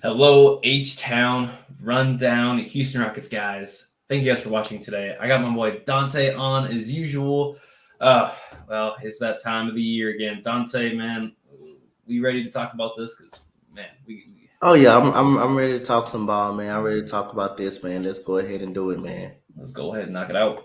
Hello, H-Town, Rundown, Houston Rockets guys. Thank you guys for watching today. I got my boy Dante on as usual. It's that time of the year again. Dante, man, we ready to talk about this? Because, man, Oh yeah, I'm ready to talk some ball, man. I'm ready to talk about this, man. Let's go ahead and do it, man. let's go ahead and knock it out.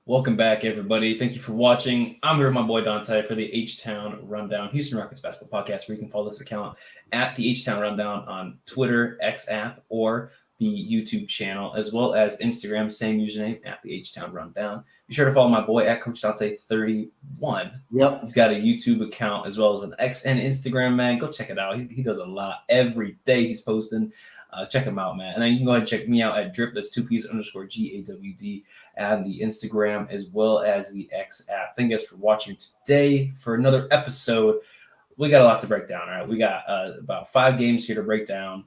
Welcome back, everybody. Thank you for watching. I'm here with my boy Dante for the H-Town Rundown, Houston Rockets basketball podcast, where you can follow this account at the H-Town Rundown on Twitter, X app, or the YouTube channel, as well as Instagram, same username at the H-Town Rundown. Be sure to follow my boy at Coach Dante31. Yep. He's got a YouTube account as well as an X and Instagram, man. Go check it out. He does a lot every day. He's posting. Check him out, man. And then you can go ahead and check me out at Drip. That's 2Ps_GAWD and the Instagram as well as the X app. Thank you guys for watching today for another episode. We got a lot to break down. All right, we got about 5 games here to break down.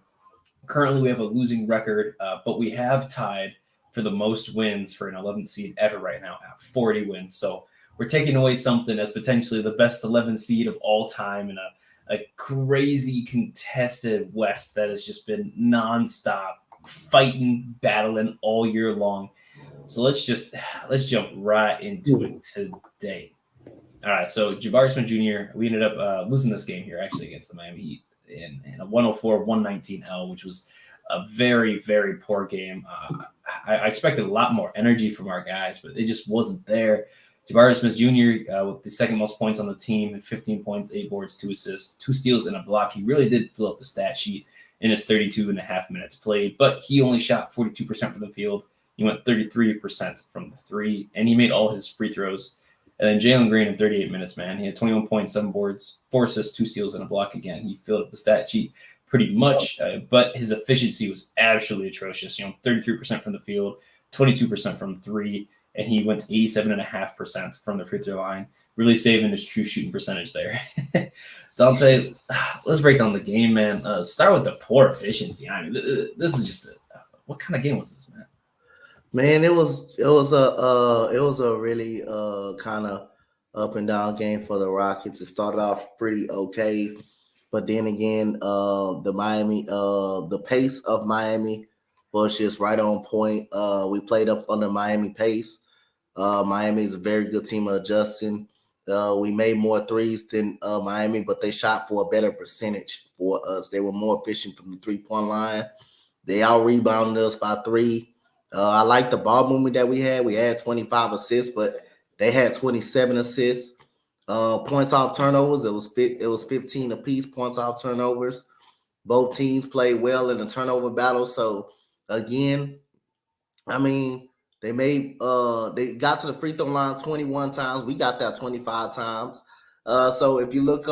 Currently, we have a losing record, but we have tied for the most wins for an 11th seed ever right now at 40 wins. So we're taking away something as potentially the best 11th seed of all time in a crazy contested West that has just been nonstop fighting, battling all year long. So let's jump right into it today. All right, so Jabari Smith Jr., we ended up losing this game here actually against the Miami Heat in a 104-119 L, which was a very, very poor game. I expected a lot more energy from our guys, but it just wasn't there. Jabari Smith Jr. With the second most points on the team, 15 points, 8 boards, 2 assists, 2 steals, and a block. He really did fill up the stat sheet in his 32 and a half minutes played, but he only shot 42% from the field. He went 33% from the 3, and he made all his free throws. And then Jalen Green in 38 minutes, man. He had 21 points, 7 boards, 4 assists, 2 steals, and a block again. He filled up the stat sheet pretty much, but his efficiency was absolutely atrocious. 33% from the field, 22% from 3, and he went to 87.5% from the free throw line, really saving his true shooting percentage there. Dante, let's break down the game, man. Start with the poor efficiency. I mean, this is just what kind of game was this, man? Man, it was a really kind of up and down game for the Rockets. It started off pretty okay, but then again, the pace of Miami was just right on point. We played up under Miami pace. Miami is a very good team of adjusting. We made more threes than Miami, but they shot for a better percentage for us. They were more efficient from the 3-point line. They out rebounded us by 3. I like the ball movement that we had. We had 25 assists, but they had 27 assists. Points off turnovers, it was 15 apiece. Points off turnovers. Both teams played well in the turnover battle. So again, I mean, they got to the free throw line 21 times. We got that 25 times. So if you look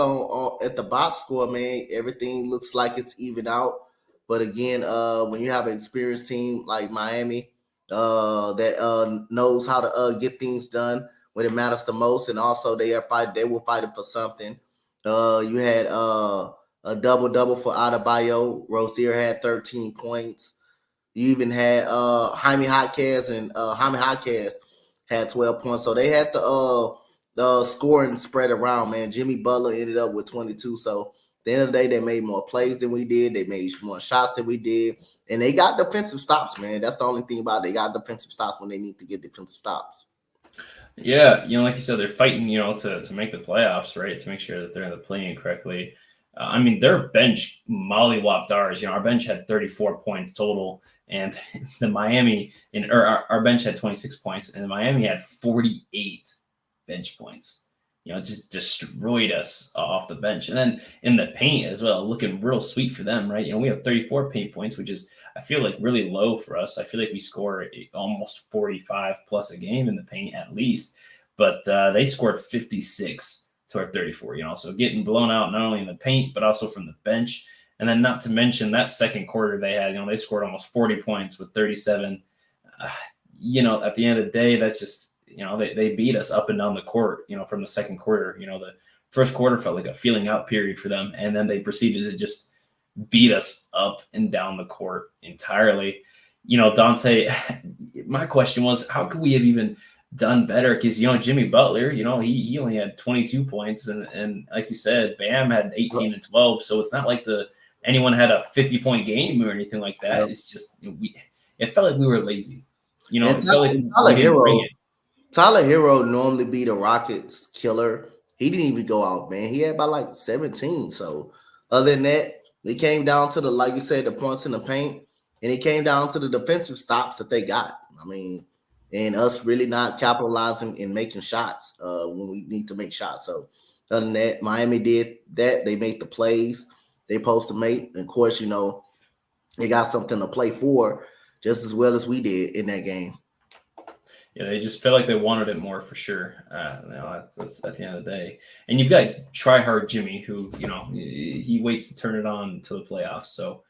at the box score, man, everything looks like it's even out. But again, when you have an experienced team like Miami that knows how to get things done when it matters the most, and also they were fighting for something. You had a double for Adebayo. Rozier had 13 points. You even had Jaime Jaquez, and Jaime Jaquez had 12 points. So they had the scoring spread around, man. Jimmy Butler ended up with 22. So at the end of the day, they made more plays than we did. They made more shots than we did. And they got defensive stops, man. That's the only thing about it. They got defensive stops when they need to get defensive stops. Yeah, like you said, they're fighting, to make the playoffs, right? To make sure that they're playing correctly. I mean, their bench mollywopped ours. Our bench had 34 points total. And the Miami or our bench had 26 points, and Miami had 48 bench points. Just destroyed us off the bench. And then in the paint as well, looking real sweet for them, right? We have 34 paint points, which is, I feel like, really low for us. I feel like we score almost 45 plus a game in the paint at least, but they scored 56 to our 34, so getting blown out not only in the paint, but also from the bench. And then not to mention that second quarter they had, they scored almost 40 points with 37. At the end of the day, that's just, they beat us up and down the court, from the second quarter. The first quarter felt like a feeling out period for them. And then they proceeded to just beat us up and down the court entirely. Dante, my question was, how could we have even done better? Because, Jimmy Butler, he only had 22 points. And like you said, Bam had 18 and 12. So it's not like anyone had a 50-point game or anything like that. Yep. It's just, it felt like we were lazy. It felt like we didn't bring it. Tyler Hero normally be the Rockets killer. He didn't even go out, man. He had about like 17. So other than that, it came down to like you said, the points in the paint, and it came down to the defensive stops that they got. I mean, and us really not capitalizing and making shots when we need to make shots. So other than that, Miami did that. They made the plays they supposed to make. And of course, they got something to play for just as well as we did in that game. Yeah, they just felt like they wanted it more for sure. That's at the end of the day. And you've got Try Hard Jimmy, who, he waits to turn it on to the playoffs. So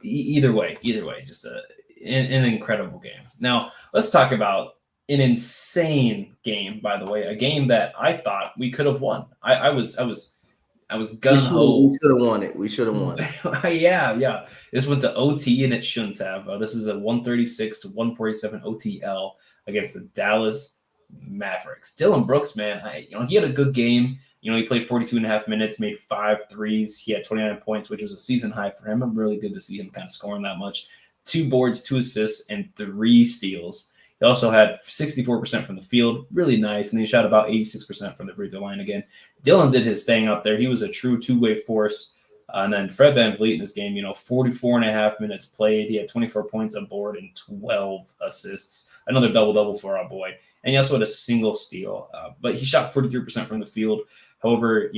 either way, just an incredible game. Now, let's talk about an insane game, by the way, a game that I thought we could have won. I was gun-ho. We should have won it. We should have won it. Yeah. This went to OT, and it shouldn't have. This is a 136-147 OTL against the Dallas Mavericks. Dillon Brooks, man, he had a good game. He played 42 and a half minutes, made 5 threes. He had 29 points, which was a season high for him. I'm really good to see him kind of scoring that much. 2 boards, 2 assists, and 3 steals. He also had 64% from the field. Really nice. And he shot about 86% from the free throw line again. Dillon did his thing out there. He was a true two-way force. And then Fred VanVleet in this game, 44 and a half minutes played. He had 24 points on board and 12 assists. Another double-double for our boy. And he also had a single steal. But he shot 43% from the field. However,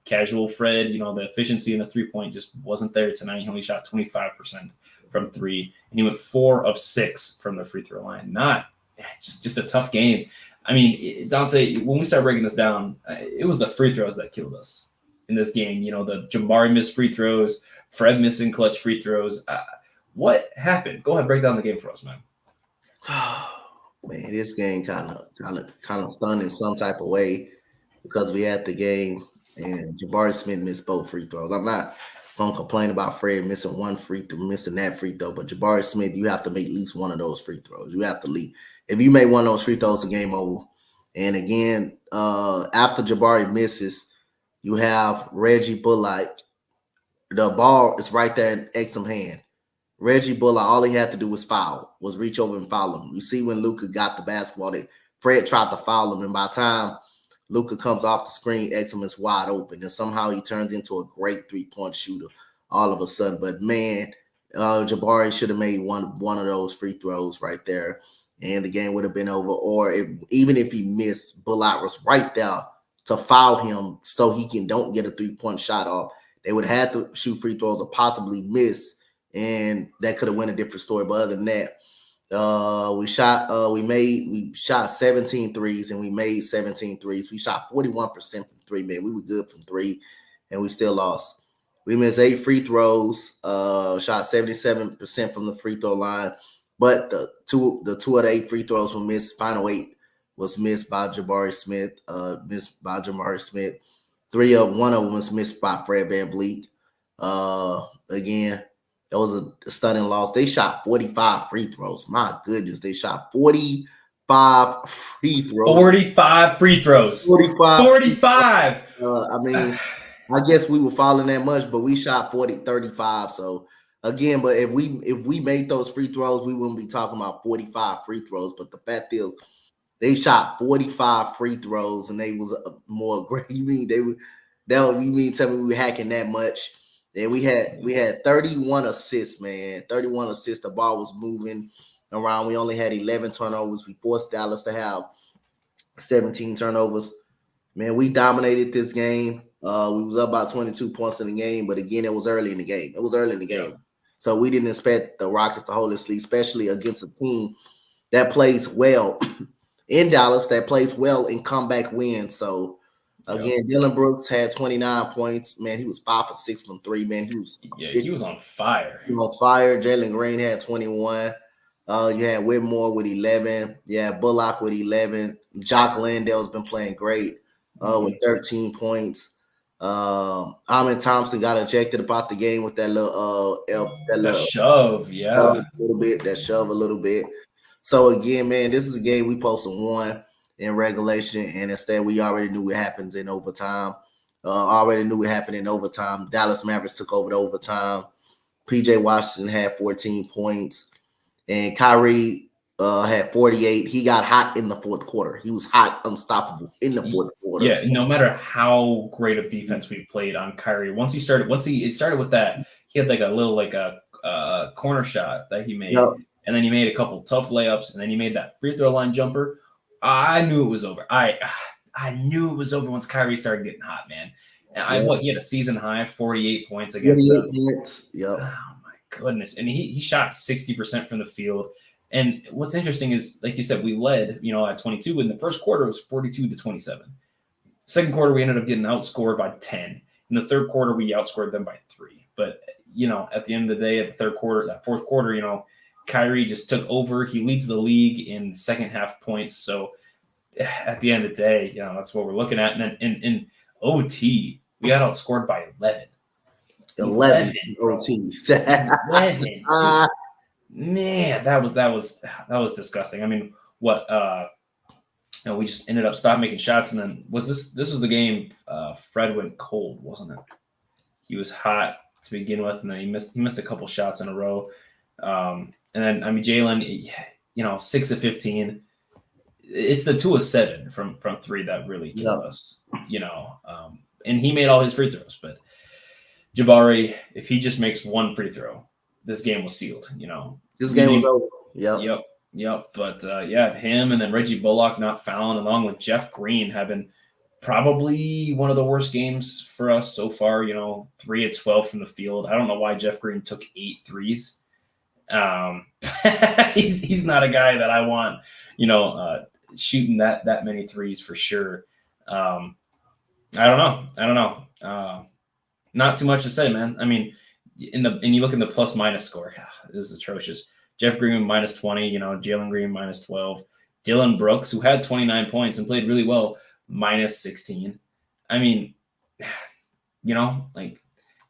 casual Fred, the efficiency in the three-point just wasn't there tonight. He only shot 25% from 3. And he went 4 of 6 from the free throw line. Just a tough game. I mean, Dante, when we start breaking this down, it was the free throws that killed us in this game. The Jabari missed free throws, Fred missing clutch free throws. What happened? Go ahead, break down the game for us, man. Man, this game kind of stunned in some type of way because we had the game and Jabari Smith missed both free throws. I'm not gonna complain about Fred missing one free throw, missing that free throw, but Jabari Smith, you have to make at least one of those free throws. You have to leave. If you make one of those free throws, the game over. And again, after Jabari misses, you have Reggie Bullock. The ball is right there in Exum's hand. Reggie Bullock, all he had to do was reach over and foul him. You see when Luka got the basketball, Fred tried to foul him, and by the time Luka comes off the screen, Exum is wide open, and somehow he turns into a great three-point shooter all of a sudden. But man, Jabari should have made one of those free throws right there, and the game would have been over. Or even if he missed, Bullock was right there to foul him so he don't get a three-point shot off. They would have had to shoot free throws or possibly miss, and that could have went a different story. But other than that, we shot 17 threes and we made 17 threes. We shot 41% from 3, man. We were good from 3 and we still lost. We missed 8 free throws, shot 77% from the free throw line, but the two of the 8 free throws were missed. Final 8 was missed by Jabari Smith. One of them was missed by Fred VanVleet. Again, that was a stunning loss. They shot 45 free throws. My goodness, they shot 45 free throws. 45 free throws. 45. I mean, I guess we were falling that much, but we shot 35. So again, but if we made those free throws, we wouldn't be talking about 45 free throws. But the fact is, they shot 45 free throws, and they was more great. You mean tell me we were hacking that much? And we had 31 assists, man. 31 assists. The ball was moving around. We only had 11 turnovers. We forced Dallas to have 17 turnovers. Man, we dominated this game. We was up about 22 points in the game, but again, it was early in the game. Yeah. So we didn't expect the Rockets to hold this lead, especially against a team that plays well in Dallas, that plays well in comeback wins. So again, Dylan Brooks had 29 points. Man, he was 5 for 6 from 3. Man, he was on fire. Jalen Green had 21. You had Whitmore with 11. Yeah, Bullock with 11. Jock Landale's been playing great with 13 points. Amin Thompson got ejected about the game with that little shove, a little bit. So again, man, this is a game we supposed to won in regulation, and instead we already knew what happens in overtime. Dallas Mavericks took over the overtime. PJ Washington had 14 points, and Kyrie had 48. He got hot in the fourth quarter. He was hot, unstoppable in the fourth quarter. Yeah, no matter how great of defense we played on Kyrie, it started with that, he had like a little corner shot that he made, and then he made a couple tough layups, and then he made that free throw line jumper. I knew it was over. I knew it was over once Kyrie started getting hot, man. And he had a season high 48 points against us. Oh my goodness. And he shot 60% from the field. And what's interesting is, like you said, we led, at 22. In the first quarter, it was 42-27. Second quarter, we ended up getting outscored by 10. In the third quarter, we outscored them by 3. But, at the end of the day, at the fourth quarter, Kyrie just took over. He leads the league in second half points. So at the end of the day, that's what we're looking at. And then in OT, we got outscored by 11. 11 OT. 11. Man, that was disgusting. I mean, what we just ended up stopped making shots, and then this was the game Fred went cold, wasn't it? He was hot to begin with, and then he missed a couple shots in a row. And then Jalen, 6 of 15. It's the 2 of 7 from 3 that really killed us, and he made all his free throws. But Jabari, if he just makes one free throw, this game was sealed. This game was over. Yep. But him and then Reggie Bullock not fouling, along with Jeff Green, having probably one of the worst games for us so far. 3 of 12 from the field. I don't know why Jeff Green took 8 threes. He's not a guy that I want, shooting that many threes for sure. I don't know. Not too much to say, man. I mean, and you look in the plus minus score, it was atrocious. Jeff Green minus 20, Jalen Green minus 12, Dylan Brooks, who had 29 points and played really well, minus 16. I mean, it's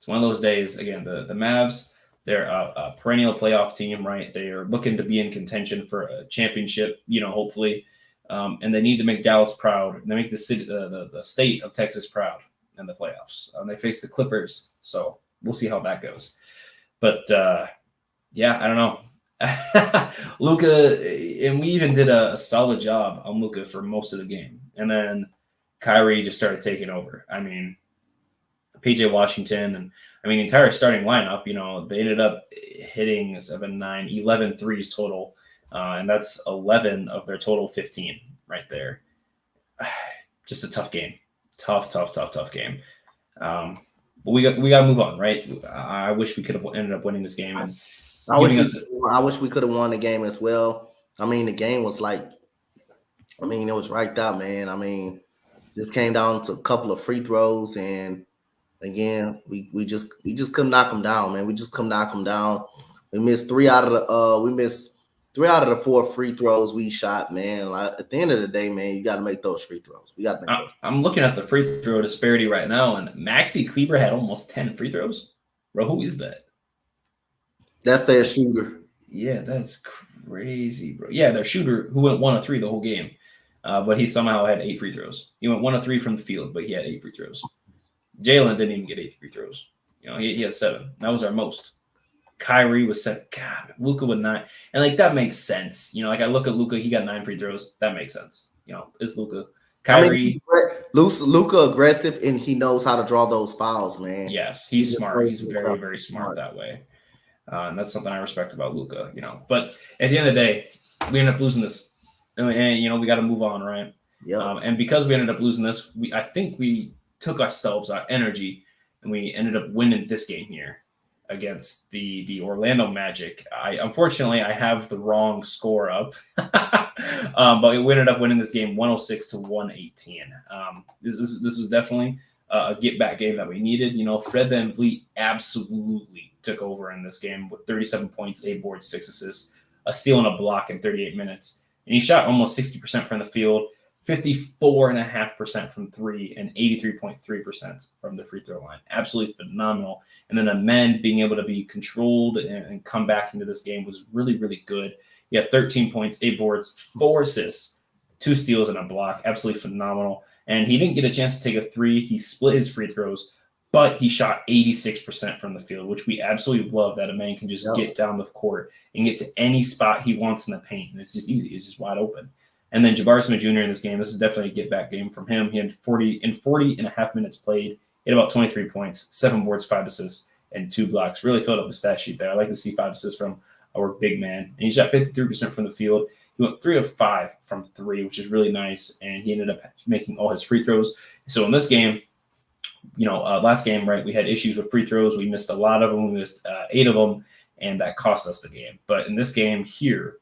one of those days. Again, the Mavs, they're a perennial playoff team, right? They are looking to be in contention for a championship, hopefully. And they need to make Dallas proud. They make the city, the state of Texas proud in the playoffs. They face the Clippers, so we'll see how that goes. But I don't know. Luka, and we even did a solid job on Luka for most of the game, and then Kyrie just started taking over. I mean, PJ Washington and the entire starting lineup, they ended up hitting 7, 9, 11 threes total. And that's 11 of their total 15 right there. Just a tough game. Tough game. But we got to move on, right? I wish we could have ended up winning this game. And I wish we could have won the game as well. The game was it was right out, man. This came down to a couple of free throws, and again, we just couldn't knock them down, man. We just couldn't knock them down. We missed 3 out of the 4 free throws we shot, man. At the end of the day, man, you got to make those free throws. I'm looking at the free throw disparity right now, and Maxi Kleber had almost 10 free throws. Bro, who is that? That's their shooter. Yeah, that's crazy, bro. Yeah, their shooter who went 1 of 3 the whole game, but he somehow had 8 free throws. He went 1 of 3 from the field, but he had 8 free throws. Jalen didn't even get 8 free throws. He had 7. That was our most. Kyrie was 7. God, Luka with 9. And that makes sense. I look at Luka, he got 9 free throws. That makes sense. It's Luka. Kyrie. Luka aggressive, and he knows how to draw those fouls, man. Yes, he's smart. He's very, very smart that way. And that's something I respect about Luka, But at the end of the day, we ended up losing this. And we got to move on, right? Yeah. And because we ended up losing this, I think we took ourselves our energy and we ended up winning this game here against the Orlando Magic. Unfortunately, I have the wrong score up, but we ended up winning this game 106-118. This was definitely a get back game that we needed. Fred VanVleet absolutely took over in this game with 37 points, 8 boards, 6 assists, a steal and a block in 38 minutes. And he shot almost 60% from the field, 54.5% from 3, and 83.3% from the free throw line. Absolutely phenomenal. And then Amen being able to be controlled and come back into this game was really, really good. He had 13 points, 8 boards, 4 assists, 2 steals, and a block. Absolutely phenomenal. And he didn't get a chance to take a 3. He split his free throws, but he shot 86% from the field, which we absolutely love, that Amen can just get down the court and get to any spot he wants in the paint. And it's just easy. It's just wide open. And then Jabari Smith Jr. in this game, this is definitely a get-back game from him. He had 40 and a half minutes played. He had about 23 points, 7 boards, 5 assists, and 2 blocks. Really filled up the stat sheet there. I like to see 5 assists from our big man. And he shot 53% from the field. He went 3 of 5 from 3, which is really nice. And he ended up making all his free throws. So in this game, last game, right, we had issues with free throws. We missed a lot of them. We missed 8 of them, and that cost us the game. But in this game here,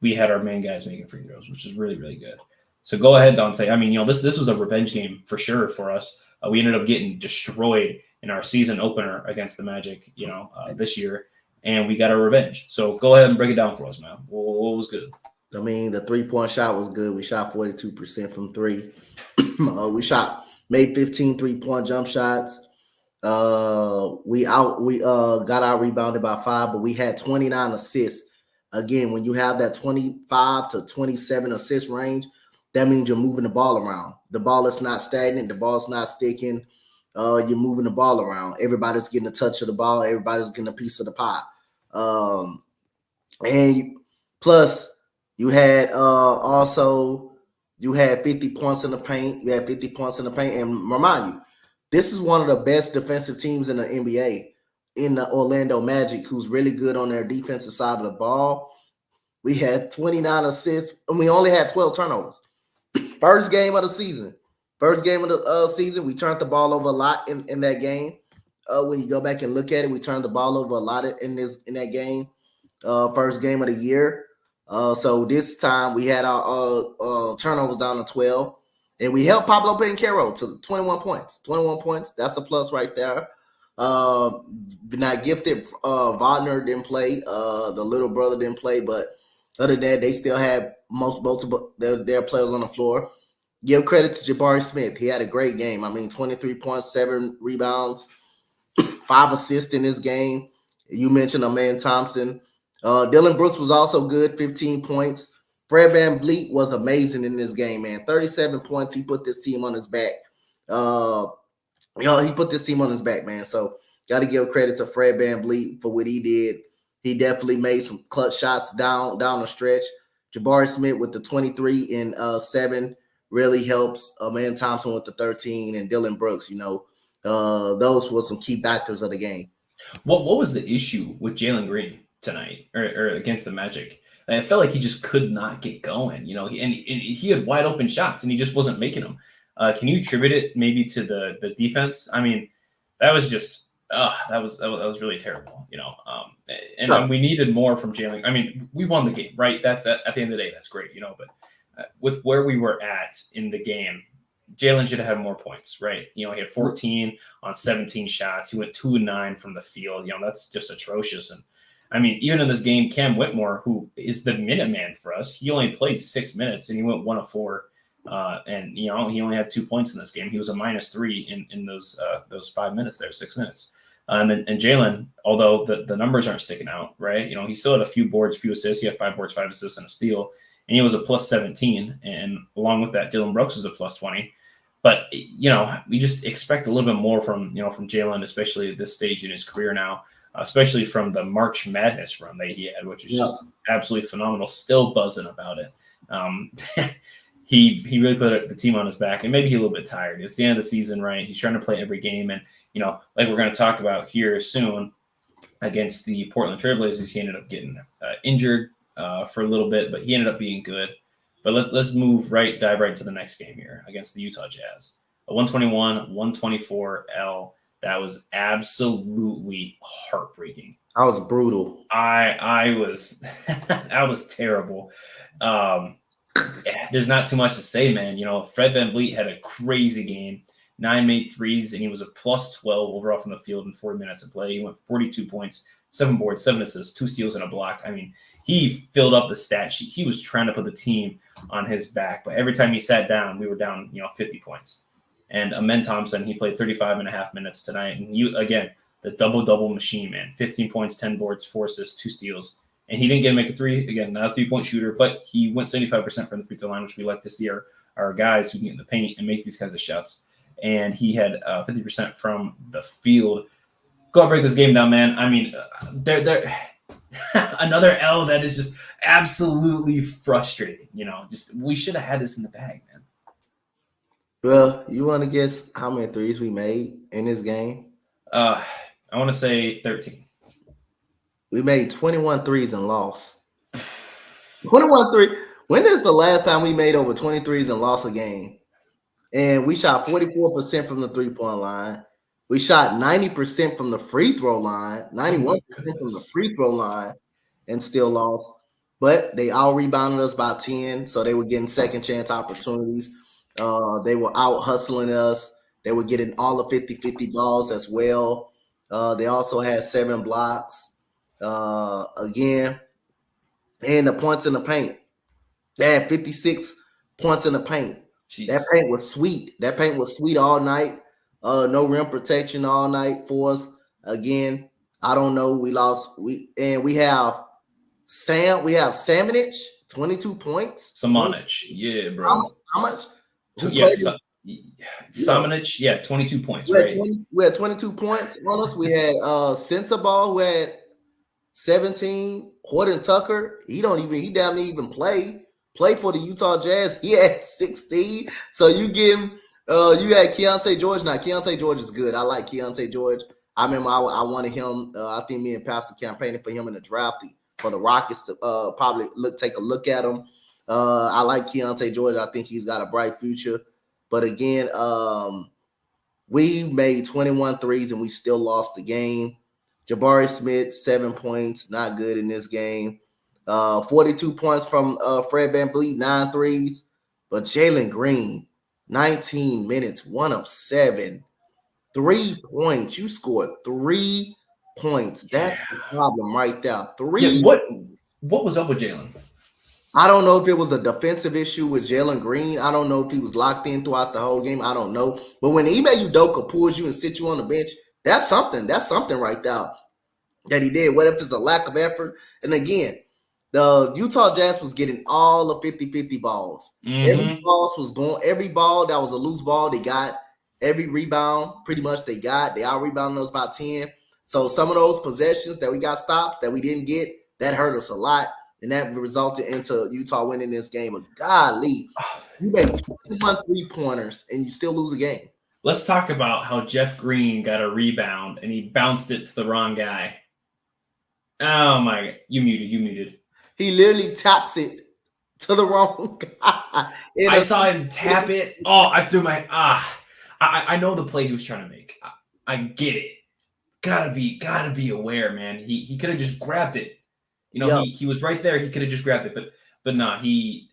we had our main guys making free throws, which is really, really good. So go ahead, Dante. I mean, this was a revenge game for sure for us. We ended up getting destroyed in our season opener against the Magic, this year, and we got our revenge. So go ahead and break it down for us, man. What was good? I mean, the 3-point shot was good. We shot 42% from 3. Made 15 3-point jump shots. We got out rebounded by 5, but we had 29 assists. Again, when you have that 25 to 27 assist range, that means you're moving the ball around. The ball is not stagnant. The ball's not sticking. You're moving the ball around. Everybody's getting a touch of the ball. Everybody's getting a piece of the pie. And plus, you had 50 points in the paint. You had 50 points in the paint. And remind you, this is one of the best defensive teams in the NBA, in the Orlando Magic, who's really good on their defensive side of the ball. We had 29 assists, and we only had 12 turnovers. First game of the season, we turned the ball over a lot in that game. When you go back and look at it, we turned the ball over a lot in that game. First game of the year. So this time we had our turnovers down to 12, and we held Pablo Banchero to 21 points. 21 points. That's a plus right there. Not gifted. Wagner didn't play. The little brother didn't play, but other than that, they still had multiple their players on the floor. Give credit to Jabari Smith. He had a great game. I mean, 23 points, 7 rebounds, 5 assists in this game. You mentioned Amen Thompson. Dylan Brooks was also good, 15 points. Fred VanVleet was amazing in this game, man. 37 points. He put this team on his back. He put this team on his back, man. So got to give credit to Fred VanVleet for what he did. He definitely made some clutch shots down the stretch. Jabari Smith with the 23 and 7 really helps. Amen Thompson with the 13 and Dylan Brooks. Those were some key factors of the game. What was the issue with Jalen Green tonight or against the Magic? I felt like he just could not get going, and he had wide open shots and he just wasn't making them. Can you attribute it maybe to the defense? I mean, that was just that was really terrible, and we needed more from Jalen. I mean, we won the game, right? That's at the end of the day, that's great, but with where we were at in the game, Jalen should have had more points, right? He had 14 on 17 shots. He went 2 and 9 from the field. that's just atrocious. And I mean, even in this game, Cam Whitmore, who is the minute man for us, he only played 6 minutes and he went 1 of 4. And he only had 2 points in this game. He was a -3 in those 5 minutes there, 6 minutes. And Jalen, although the numbers aren't sticking out, right? He still had a few boards, few assists. He had 5 boards, 5 assists, and a steal. And he was a +17. And along with that, Dylan Brooks was a +20. But, we just expect a little bit more from Jalen, especially at this stage in his career now, especially from the March Madness run that he had, which is just absolutely phenomenal. Still buzzing about it. he really put the team on his back, and maybe he's a little bit tired. It's the end of the season, right? He's trying to play every game, and like we're going to talk about here soon against the Portland Trailblazers, he ended up getting injured for a little bit, but he ended up being good. But let's dive right to the next game here against the Utah Jazz. A 121-124 L. That was absolutely heartbreaking. I was brutal. I was that was terrible. There's not too much to say, man. Fred VanVleet had a crazy game. 9 made threes, and he was a plus 12 overall from the field in 40 minutes of play. He went 42 points, 7 boards, 7 assists, 2 steals, and a block. I mean, he filled up the stat sheet. He was trying to put the team on his back, but every time he sat down, we were down, 50 points. And Amen Thompson, he played 35 and a half minutes tonight. And again, the double-double machine, man. 15 points, 10 boards, 4 assists, 2 steals. And he didn't get to make a three. Again, not a three-point shooter, but he went 75% from the free throw line, which we like to see our guys who can get in the paint and make these kinds of shots. And he had 50% from the field. Go break this game down, man. I mean, they're another L that is just absolutely frustrating. Just we should have had this in the bag, man. Well, you want to guess how many threes we made in this game? I want to say 13. We made 21 threes and lost. 21 threes. When is the last time we made over 20 threes and lost a game? And we shot 44% from the three-point line. We shot 90% from the free throw line, 91% from the free throw line, and still lost. But they all rebounded us by 10, so they were getting second chance opportunities. They were out hustling us. They were getting all the 50-50 balls as well. They also had 7 blocks again. And the points in the paint. They had 56 points in the paint. Jeez. That paint was sweet. That paint was sweet all night. No rim protection all night for us. Again, I don't know. We lost. We have Samanic, 22 points. Samanic, yeah, bro. How much? Samanic, yeah, 22 points. We had 22 points on us. We had Sensabaugh, who had 17. Horton Tucker, he damn near even play for the Utah Jazz. He had 16. So you get him. You had Keontae George. Now Keontae George is good. I like Keontae George. I remember I wanted him. I think me and Pastor campaigning for him in the draft for the Rockets to probably take a look at him. I like Keontae George. I think he's got a bright future. But again, we made 21 threes and we still lost the game. Jabari Smith, 7 points, not good in this game. 42 points from Fred VanVleet, 9 threes. But Jalen Green, 19 minutes, 1 of 7. 3 points. You scored 3 points. That's the problem right there. 3. Yeah, what was up with Jalen? I don't know if it was a defensive issue with Jalen Green. I don't know if he was locked in throughout the whole game. I don't know. But when Ime Udoka pulls you and sits you on the bench, that's something. That's something right there that he did. What if it's a lack of effort? And again, the Utah Jazz was getting all the 50-50 balls. Mm-hmm. Every ball that was a loose ball, they got. Every rebound, pretty much they got. They out rebounding us by 10. So some of those possessions that we got stops that we didn't get, that hurt us a lot. And that resulted into Utah winning this game. But golly, you made 21 3-pointers and you still lose a game. Let's talk about how Jeff Green got a rebound and he bounced it to the wrong guy. Oh my God. You muted. He literally taps it to the wrong guy. I saw him tap it. Oh, I threw my I know the play he was trying to make. I get it. Gotta be aware, man. He could have just grabbed it. He was right there. He could have just grabbed it, but no, he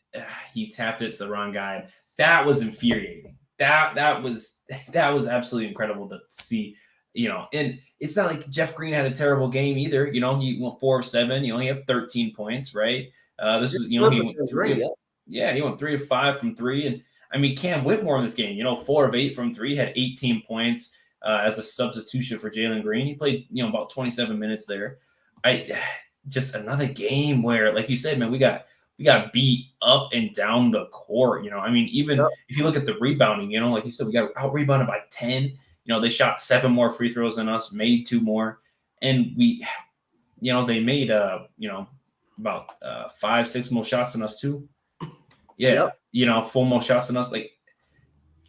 tapped it to the wrong guy. That was infuriating. That was absolutely incredible to see. And it's not like Jeff Green had a terrible game either. He went 4 of 7. He only had 13 points, right? He went 3. He went 3 of 5 from 3, and I mean Cam Whitmore in this game. 4 of 8 from 3, had 18 points as a substitution for Jalen Green. He played about 27 minutes there. Just another game where, like you said, man, we got beat up and down the court. Even if you look at the rebounding, like you said, we got out rebounded by 10. They shot 7 more free throws than us, made 2 more, and they made about 5-6 more shots than us too. Yeah, full more shots than us. Like,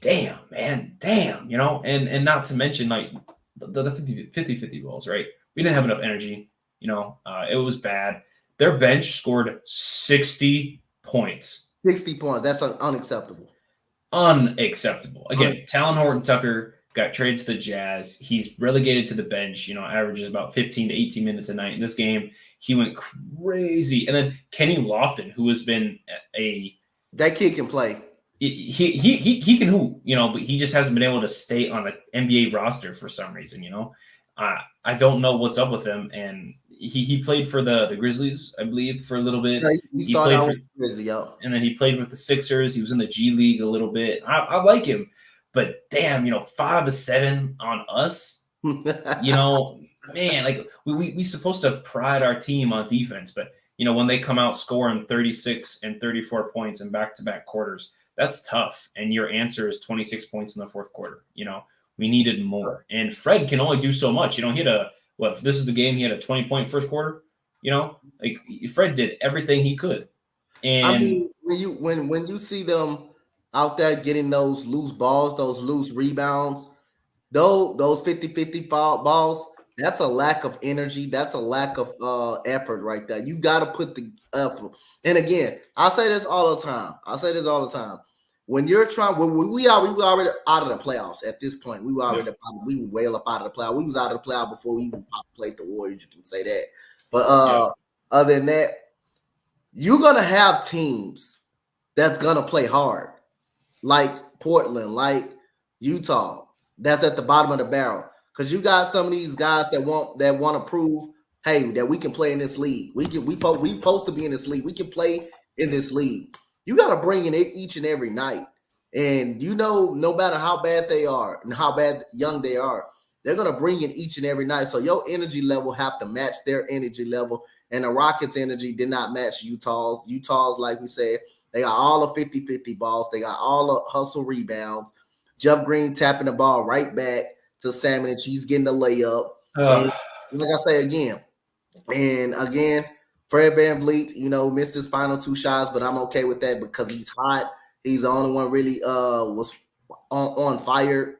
damn, man, damn, and not to mention like the 50-50 balls, right? We didn't have enough energy, it was bad. Their bench scored 60 points. 60 points. That's unacceptable. Unacceptable. Again, Talon Horton-Tucker got traded to the Jazz. He's relegated to the bench, averages about 15 to 18 minutes a night. In this game, he went crazy. And then Kenny Lofton, who has been that kid can play. He can hoop, but he just hasn't been able to stay on an NBA roster for some reason, I don't know what's up with him. And he played for the Grizzlies, I believe, for a little bit. Yeah, he played for Grizzlies, and then he played with the Sixers. He was in the G League a little bit. I like him, but damn, 5-7 on us. Man, like we supposed to pride our team on defense, but when they come out scoring 36 and 34 points in back-to-back quarters, that's tough. And your answer is 26 points in the fourth quarter. We needed more. And Fred can only do so much. He had if this is the game, he had a 20-point first quarter. Like Fred did everything he could. And I mean, when you see them out there getting those loose balls, those loose rebounds, those 50-50 balls, that's a lack of energy. That's a lack of effort right there. You got to put the effort. And again, I say this all the time. When you're trying, when we already out of the playoffs at this point. We were well up out of the playoffs. We was out of the playoffs before we even played the Warriors. You can say that. But other than that, you're gonna have teams that's gonna play hard, like Portland, like Utah. That's at the bottom of the barrel. Because you got some of these guys that want to prove, hey, that we can play in this league. We supposed to be in this league. We can play in this league. You got to bring in it each and every night. And no matter how bad they are and how bad young they are, they're going to bring in each and every night. So your energy level have to match their energy level. And the Rockets' energy did not match Utah's. Utah's, like we said, they got all the 50-50 balls. They got all the hustle rebounds. Jeff Green tapping the ball right back to Salmon, and she's getting the layup. And like I say again, Fred VanVleet, missed his final 2 shots, but I'm okay with that because he's hot. He's the only one really was on fire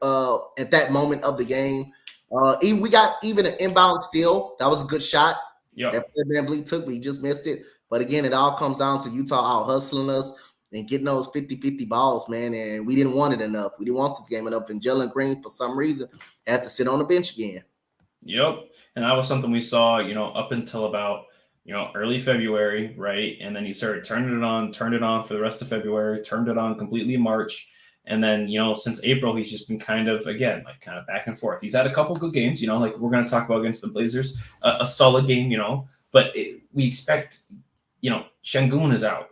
at that moment of the game. We got even an inbound steal. That was a good shot that Fred VanVleet took. We just missed it. But again, it all comes down to Utah out hustling us and getting those 50-50 balls, man. And we didn't want it enough. We didn't want this game enough. And Jalen Green, for some reason, had to sit on the bench again. Yep. And that was something we saw, up until about, early February, right? And then he started turned it on for the rest of February, turned it on completely in March. And then, since April, he's just been kind of back and forth. He's had a couple good games, like we're going to talk about against the Blazers, a solid game, but we expect, Şengün is out,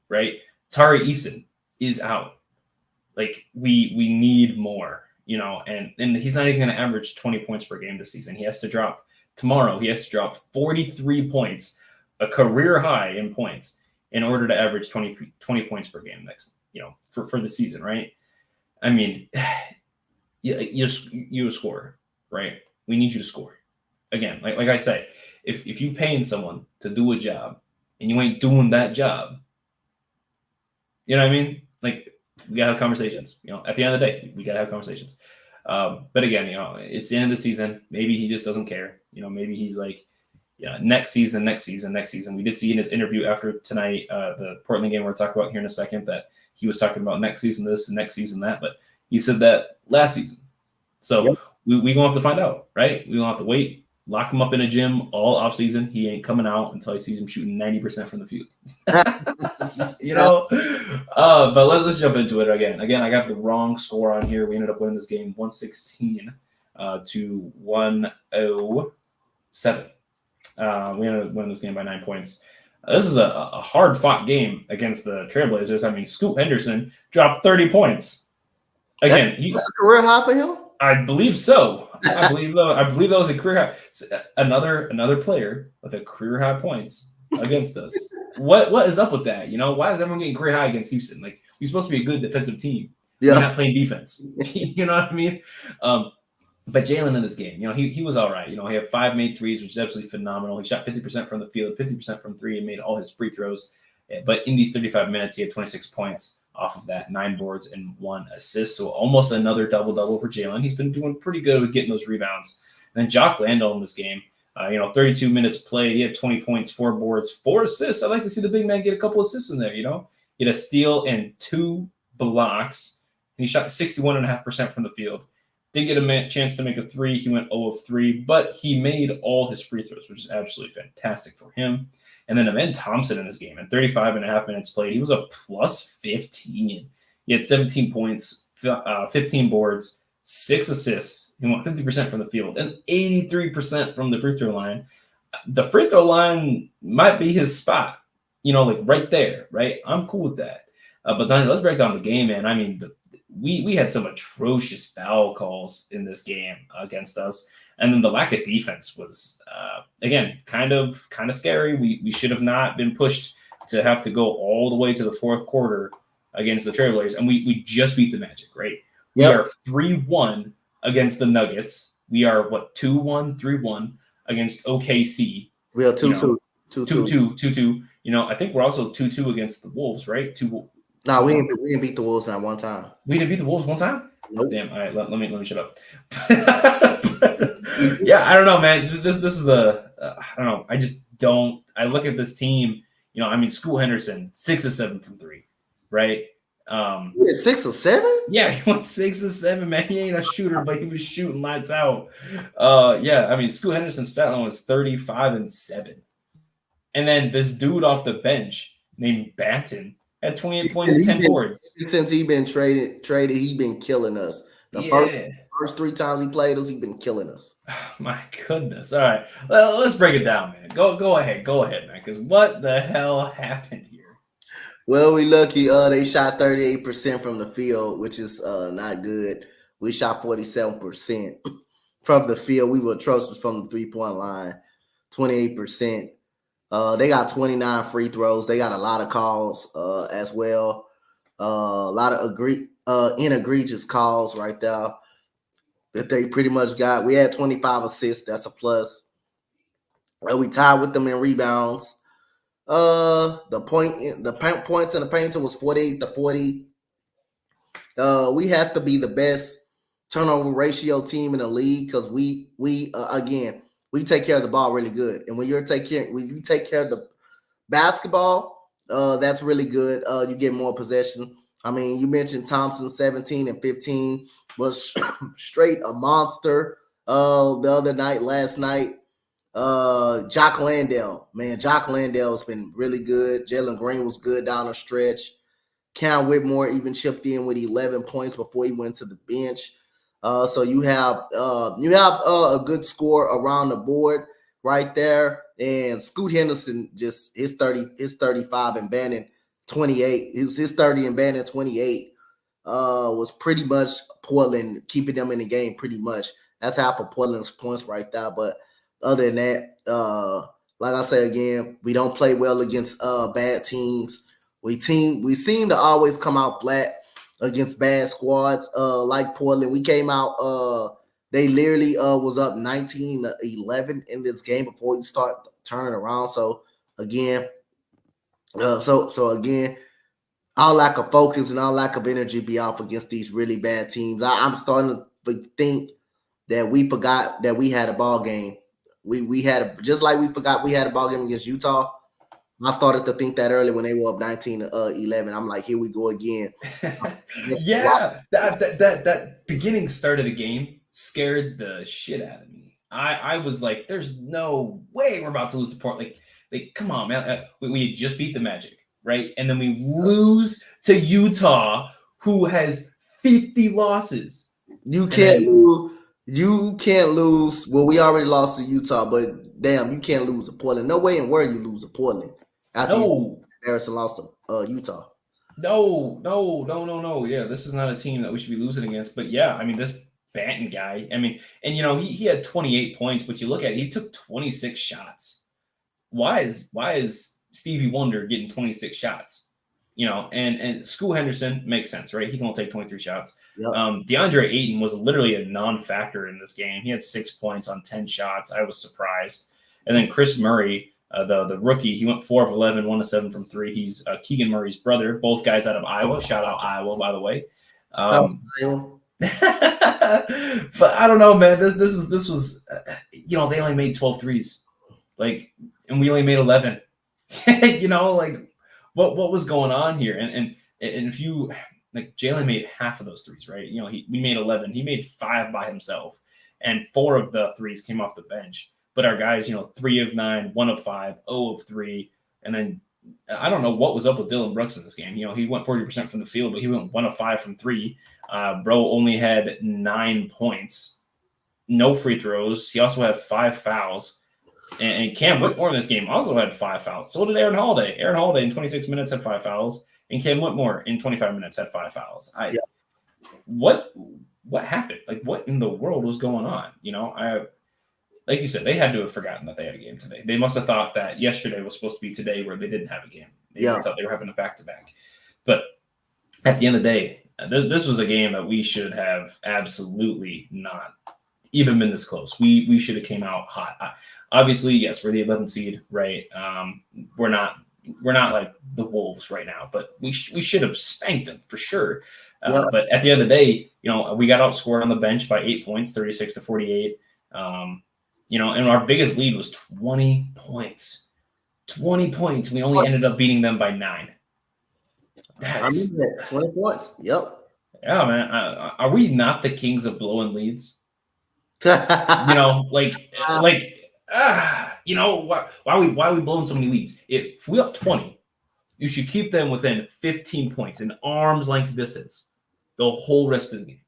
right? Tari Eason is out. Like we need more, and he's not even going to average 20 points per game this season. He has to drop 43 points, a career high in points, in order to average 20 points per game next, for the season, right? I mean, you score, right? We need you to score. Again, like I say, if you paying someone to do a job and you ain't doing that job, you know what I mean? Like, we gotta have conversations. At the end of the day, we gotta have conversations. But again, it's the end of the season. Maybe he just doesn't care. Maybe he's like, next season. We did see in his interview after tonight, the Portland game we're talking about here in a second, that he was talking about next season this and next season that. But he said that last season. So we gonna have to find out, right? We gonna have to wait. Lock him up in a gym all offseason. He ain't coming out until he sees him shooting 90% from the field. But let's jump into it again. I got the wrong score on here. We ended up winning this game 116 to 107. We ended up winning this game by 9 points. This is a hard-fought game against the Trailblazers. I mean, Scoot Henderson dropped 30 points. Again, that's a career high for him? I believe so. I believe that was a career high. Another player with a career high points against us. What is up with that? Why is everyone getting career high against Houston? Like, we're supposed to be a good defensive team. Yeah. We're not playing defense. You know what I mean? But Jalen in this game, he was all right. He had 5 made threes, which is absolutely phenomenal. He shot 50% from the field, 50% from 3, and made all his free throws. But in these 35 minutes, he had 26 points off of that, 9 boards and 1 assist. So almost another double-double for Jalen. He's been doing pretty good with getting those rebounds. And then Jock Landale in this game, 32 minutes played. He had 20 points, 4 boards, 4 assists. I like to see the big man get a couple assists in there, He had a steal and 2 blocks. And he shot 61.5% from the field. Didn't get a chance to make a 3. He went 0 of 3, but he made all his free throws, which is absolutely fantastic for him. And then Amen Thompson in this game, in 35.5 minutes played, he was a plus 15. He had 17 points, 15 boards, 6 assists. He went 50% from the field and 83% from the free throw line. The free throw line might be his spot, like right there, right? I'm cool with that. But then let's break down the game, man. I mean, we had some atrocious foul calls in this game against us. And then the lack of defense was, again, kind of scary. We should have not been pushed to have to go all the way to the fourth quarter against the Trailblazers. And we just beat the Magic, right? Yep. We are 3-1 against the Nuggets. We are, 2-1, 3-1 against OKC. We are 2-2. 2-2. I think we're also 2-2 against the Wolves, right? No, we didn't beat the Wolves that one time. We didn't beat the Wolves one time? Nope. Damn. All right, let me shut up. Yeah, I don't know, man. This is I don't know. I just don't. I look at this team. Scoot Henderson, 6 of 7 from 3, right? 6 or 7? Yeah, he went 6 of 7, man. He ain't a shooter, but he was shooting lights out. Scoot Henderson's stat line was 35 and 7, and then this dude off the bench named Batten had 28 points, 10 boards. Since he been traded, he been killing us. The first 3 times he played us, he been killing us. Oh, my goodness. All right. Well, let's break it down, man. Go ahead, man. Because what the hell happened here? Well, we lucky. They shot 38% from the field, which is not good. We shot 47% from the field. We were atrocious from the 3-point line, 28%. They got 29 free throws. They got a lot of calls as well. A lot of egregious calls right there that they pretty much got. We had 25 assists. That's a plus. We tied with them in rebounds. The points in the paint was 48-40. We have to be the best turnover ratio team in the league because we take care of the ball really good. And when you take care of the basketball, that's really good. You get more possession. I mean, you mentioned Thompson, 17 and 15 was straight a monster. Last night. Jock Landale, man. Jock Landale's been really good. Jalen Green was good down the stretch. Cam Whitmore even chipped in with 11 points before he went to the bench. So you have a good score around the board right there. And Scoot Henderson just his 35 and Bannon 28. His 30 and Bannon 28 was pretty much Portland keeping them in the game pretty much. That's half of Portland's points right there. But other than that, like I say again, we don't play well against bad teams. We seem to always come out flat against bad squads like Portland. We came out they literally was up 19-11 in this game before you start turning around. So again, again, our lack of focus and our lack of energy be off against these really bad teams. I'm starting to think that we forgot that we had a ball game. We had just like we forgot we had a ball game against Utah. I started to think that early when they were up 19-11. I'm like, here we go again. Yeah, that beginning start of the game scared the shit out of me. I was like, there's no way we're about to lose to Portland. Like, come on, man. We had just beat the Magic, right? And then we lose to Utah, who has 50 losses. You can't lose. You can't lose. Well, we already lost to Utah, but damn, you can't lose to Portland. No way in where you lose to Portland. Harrison lost to Utah. No. Yeah, this is not a team that we should be losing against. But yeah, I mean, this Banton guy, I mean, and he had 28 points, but you look at it, he took 26 shots. Why is Stevie Wonder getting 26 shots? And Scoot Henderson makes sense, right? He can only take 23 shots. Yep. DeAndre Ayton was literally a non-factor in this game. He had 6 points on 10 shots. I was surprised. And then Chris Murray, The rookie, he went 4 of 11, 1 of 7 from 3. He's Keegan Murray's brother. Both guys out of Iowa. Shout out Iowa, by the way. But I don't know, man. This was they only made 12 threes, and we only made 11. What was going on here? And if you Jalen made half of those threes, right? We made 11. He made 5 by himself, and 4 of the threes came off the bench. But our guys, 3 of 9, 1 of 5, 0 of 3, and then I don't know what was up with Dylan Brooks in this game. He went 40% from the field, but he went 1 of 5 from 3. Bro only had 9 points, no free throws. He also had 5 fouls. And Cam Whitmore in this game also had 5 fouls. So did Aaron Holiday. Aaron Holiday in 26 minutes had 5 fouls, and Cam Whitmore in 25 minutes had 5 fouls. What happened? What in the world was going on? Like you said, they had to have forgotten that they had a game today. They must have thought that yesterday was supposed to be today where they didn't have a game. They thought they were having a back-to-back. But at the end of the day, this was a game that we should have absolutely not even been this close. We should have came out hot. Obviously, yes, we're the 11th seed, right? We're not like the Wolves right now, but we should have spanked them for sure. But at the end of the day, we got outscored on the bench by 8 points, 36-48. And our biggest lead was 20 points. 20 points. We only ended up beating them by 9. I remember that. 20 points. Yep. Yeah, man. Are we not the kings of blowing leads? Why are we blowing so many leads? If we up 20, you should keep them within 15 points in arm's length distance the whole rest of the game.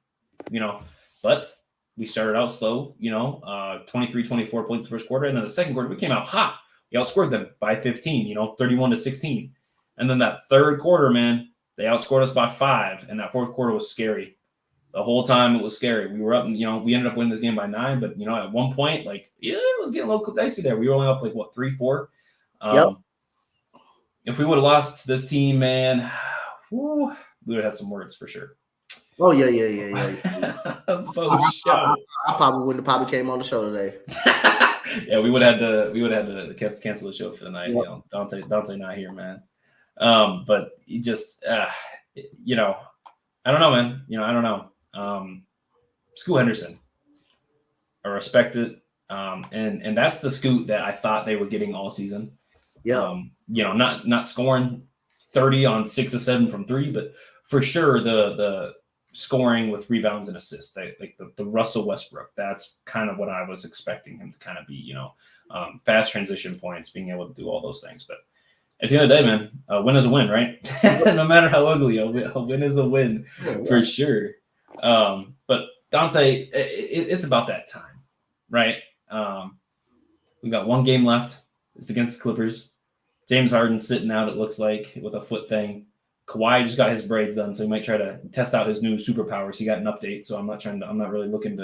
But we started out slow, 23-24 points the first quarter. And then the second quarter, we came out hot. We outscored them by 15, 31-16. And then that third quarter, man, they outscored us by 5. And that fourth quarter was scary. The whole time it was scary. We were up, we ended up winning this game by 9. But, at one point, it was getting a little dicey there. We were only up 3-4. If we would have lost this team, man, we would have had some words for sure. Oh yeah. I probably wouldn't have came on the show today. Yeah, we would have had to cancel the show for the night. Yep. Dante not here, man. But he just I don't know, man. I don't know. Scoot Henderson, I respect it. And that's the Scoot that I thought they were getting all season. Yeah. Not scoring 30 on 6 of 7 from 3, but for sure the scoring with rebounds and assists, the Russell Westbrook. That's kind of what I was expecting him to kind of be. Fast transition points, being able to do all those things. But at the end of the day, man, a win is a win, right? No matter how ugly, a win is a win for sure. But Dante, it's about that time, right? We got one game left. It's against the Clippers. James Harden sitting out, it looks like, with a foot thing. Kawhi just got his braids done, so he might try to test out his new superpowers. He got an update, so I'm not really looking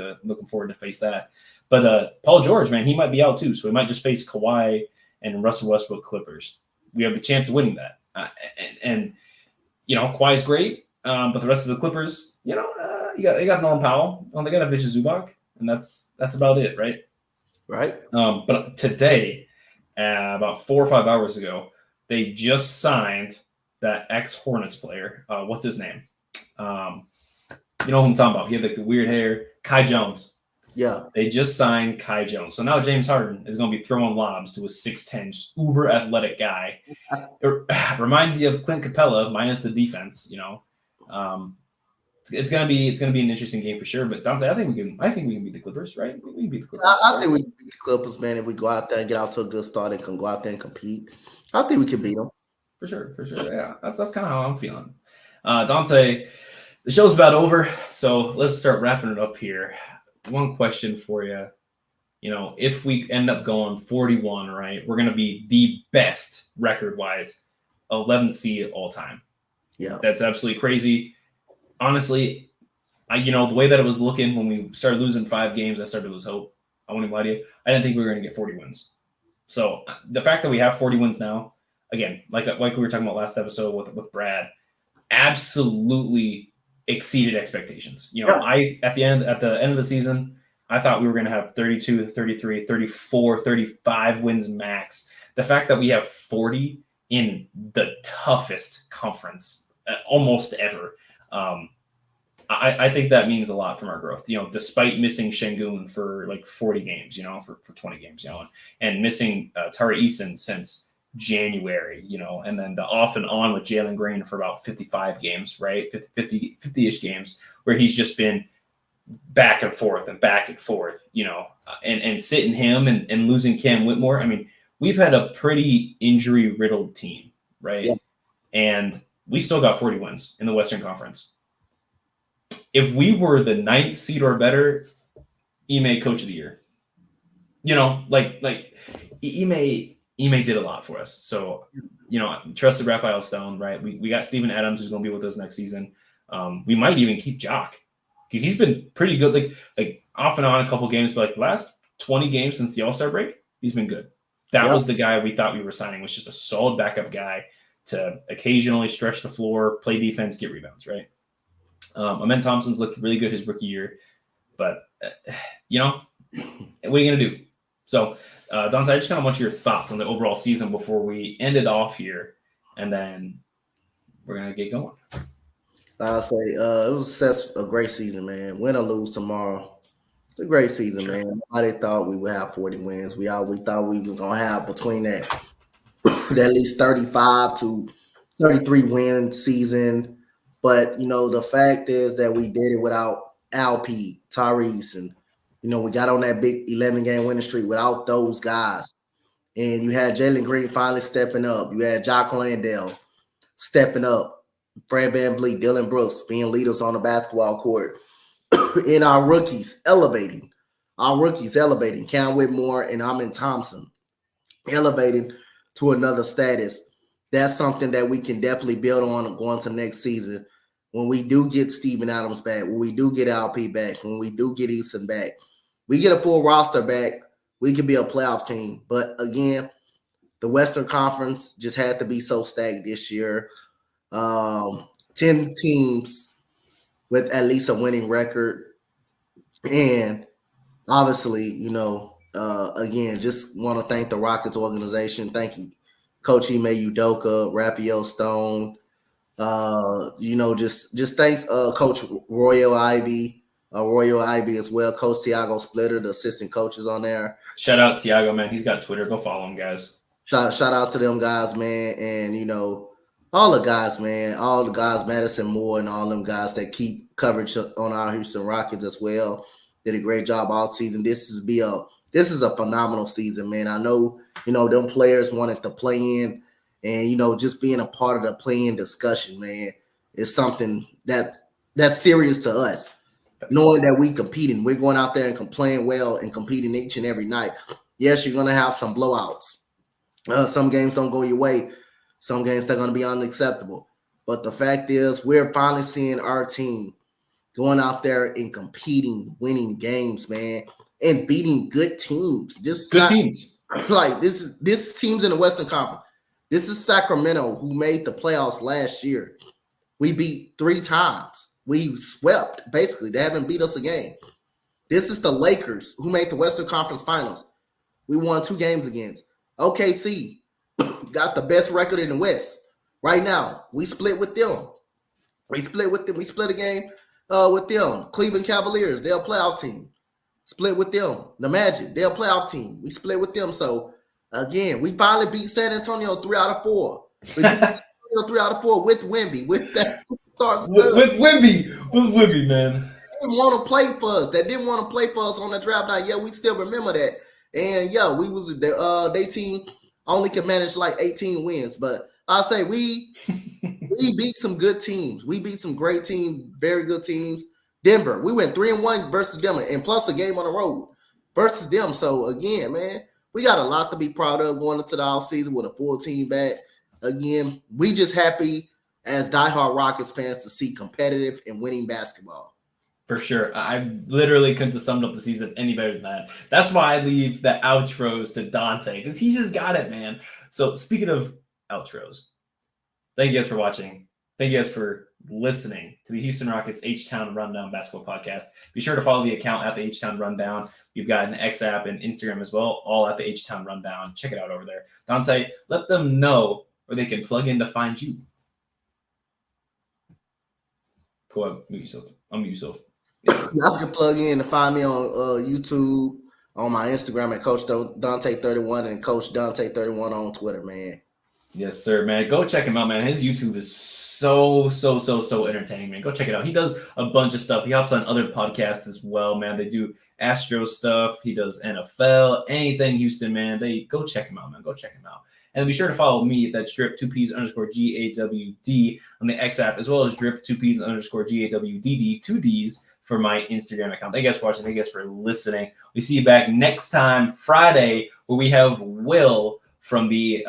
forward to face that. But Paul George, man, he might be out too, so we might just face Kawhi and Russell Westbrook Clippers. We have the chance of winning that. And Kawhi's great, but the rest of the Clippers, you got Norman Powell, they got a Vicious Zubac, and that's about it, right? Right. But today, about 4 or 5 hours ago, they just signed that ex-Hornets player. What's his name? You know who I'm talking about. He had the weird hair. Kai Jones. Yeah. They just signed Kai Jones. So now James Harden is going to be throwing lobs to a 6'10", uber athletic guy. It reminds you of Clint Capella minus the defense, It's gonna be an interesting game for sure. But Dante, I think we can beat the Clippers, right? We can beat the Clippers. I think we can beat the Clippers, man. If we go out there and get out to a good start and can go out there and compete, I think we can beat them. For sure. Yeah, that's kind of how I'm feeling. Dante, the show's about over, so let's start wrapping it up here. One question for you. If we end up going 41, right, we're going to be the best record-wise 11th seed all time. Yeah. That's absolutely crazy. Honestly, the way that it was looking when we started losing 5 games, I started to lose hope. I won't even lie to you. I didn't think we were going to get 40 wins. So the fact that we have 40 wins now, again, like we were talking about last episode with Brad, absolutely exceeded expectations. At the end of the season, I thought we were going to have 32, 33, 34, 35 wins max. The fact that we have 40 in the toughest conference almost ever, I think that means a lot from our growth. Despite missing Şengün for like 40 games, for 20 games, and missing Tari Eason since January, and then the off and on with Jalen Green for about 55 games, right? 50-ish games where he's just been back and forth, and sitting him and losing Cam Whitmore. I mean, we've had a pretty injury riddled team, right? Yeah. And we still got 40 wins in the Western Conference. If we were the 9th seed or better, Ime Coach of the Year. Like Ime did a lot for us. So, trusted Raphael Stone, right? We got Steven Adams, who's going to be with us next season. We might even keep Jock because he's been pretty good, like off and on a couple games, but like the last 20 games since the All-Star break, he's been good. That was the guy we thought we were signing, was just a solid backup guy to occasionally stretch the floor, play defense, get rebounds, right? Amen Thompson's looked really good his rookie year, but what are you going to do? So, Dante, I just kind of want your thoughts on the overall season before we end it off here, and then we're going to get going. I'll say it was a great season, man. Win or lose tomorrow. It's a great season, man. Nobody thought we would have 40 wins. We thought we were going to have between that at least 35 to 33 win season. But, the fact is that we did it without Alp, Tyrese, and, we got on that big 11-game winning streak without those guys. And you had Jalen Green finally stepping up. You had Jock Landale stepping up. Fred VanVleet, Dylan Brooks being leaders on the basketball court. And our rookies elevating. Cam Whitmore and Amen Thompson elevating to another status. That's something that we can definitely build on going to next season. When we do get Steven Adams back, when we do get LP back, when we do get Eason back, we get a full roster back, we can be a playoff team. But again, the Western Conference just had to be so stacked this year. 10 teams with at least a winning record. And obviously, again, just want to thank the Rockets organization. Thank you, Coach Ime Udoka, Raphael Stone. Just thanks, Coach Royal Ivy as well. Coach Tiago Splitter, the assistant coaches on there. Shout out Tiago, man. He's got Twitter. Go follow him, guys. Shout out to them guys, man. And, all the guys, man, all the guys, Madison Moore and all them guys that keep coverage on our Houston Rockets as well. Did a great job all season. This is a phenomenal season, man. I know, them players wanted to play in. And, just being a part of the play-in discussion, man, is something that's serious to us. Knowing that we competing, we're going out there and playing well and competing each and every night. Yes, you're going to have some blowouts. Some games don't go your way. Some games they're going to be unacceptable. But the fact is, we're finally seeing our team going out there and competing, winning games, man, and beating good teams. Teams. Like this teams in the Western Conference. This is Sacramento, who made the playoffs last year. We beat 3 times. We swept, basically. They haven't beat us a game. This is the Lakers, who made the Western Conference Finals. We won 2 games against. OKC got the best record in the West. Right now, we split with them. We split a game with them. Cleveland Cavaliers, they're a playoff team. Split with them. The Magic, they're a playoff team. We split with them. So, again, we finally beat San Antonio 3 out of 4. We beat San Antonio 3 out of 4 with Wemby, with that superstar stud. With Wemby, man. They didn't want to play for us. They didn't want to play for us on the draft night. Yeah, we still remember that. And, yeah, we was they team only could manage like 18 wins. But I say we beat some good teams. We beat some great teams, very good teams. Denver, we went 3-1 versus them, and plus a game on the road versus them. So, again, man, we got a lot to be proud of going into the offseason with a full team back. Again, we just happy as diehard Rockets fans to see competitive and winning basketball. For sure. I literally couldn't have summed up the season any better than that. That's why I leave the outros to Dante, because he just got it, man. So speaking of outros, thank you guys for watching. Thank you guys for listening to the Houston Rockets H-Town Rundown Basketball Podcast. Be sure to follow the account at the H-Town Rundown. We've got an X app and Instagram as well, all at the H-Town Rundown. Check it out over there. Dante, let them know where they can plug in to find you. Go ahead, mute yourself. Unmute yourself. Y'all can plug in to find me on YouTube, on my Instagram at Coach Dante31 and Coach Dante31 on Twitter, man. Yes, sir, man. Go check him out, man. His YouTube is so entertaining, man. Go check it out. He does a bunch of stuff. He hops on other podcasts as well, man. They do Astro stuff. He does NFL, anything Houston, man. They go check him out, man. Go check him out. And be sure to follow me at that Drip 2Ps_GAWD on the X app, as well as Drip 2Ps_GAWDD, 2Ds for my Instagram account. Thank you guys for watching. Thank you guys for listening. We see you back next time, Friday, where we have Will from the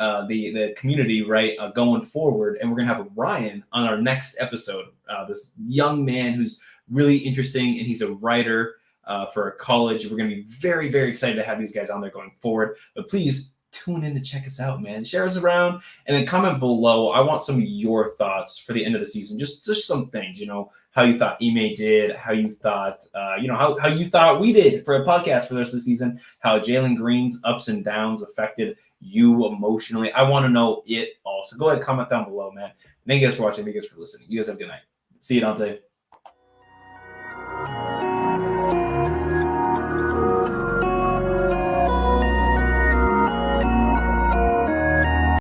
community, right, going forward. And we're going to have Ryan on our next episode. This young man who's really interesting, and he's a writer for a college. We're going to be very, very excited to have these guys on there going forward. But please tune in to check us out, man. Share us around, and then comment below. I want some of your thoughts for the end of the season. Just some things, how you thought Ime did, how you thought, how you thought we did for a podcast for the rest of the season, how Jalen Green's ups and downs affected you emotionally. I want to know it all. So go ahead and comment down below, man. Thank you guys for watching. Thank you guys for listening. You guys have a good night. See you, Dante.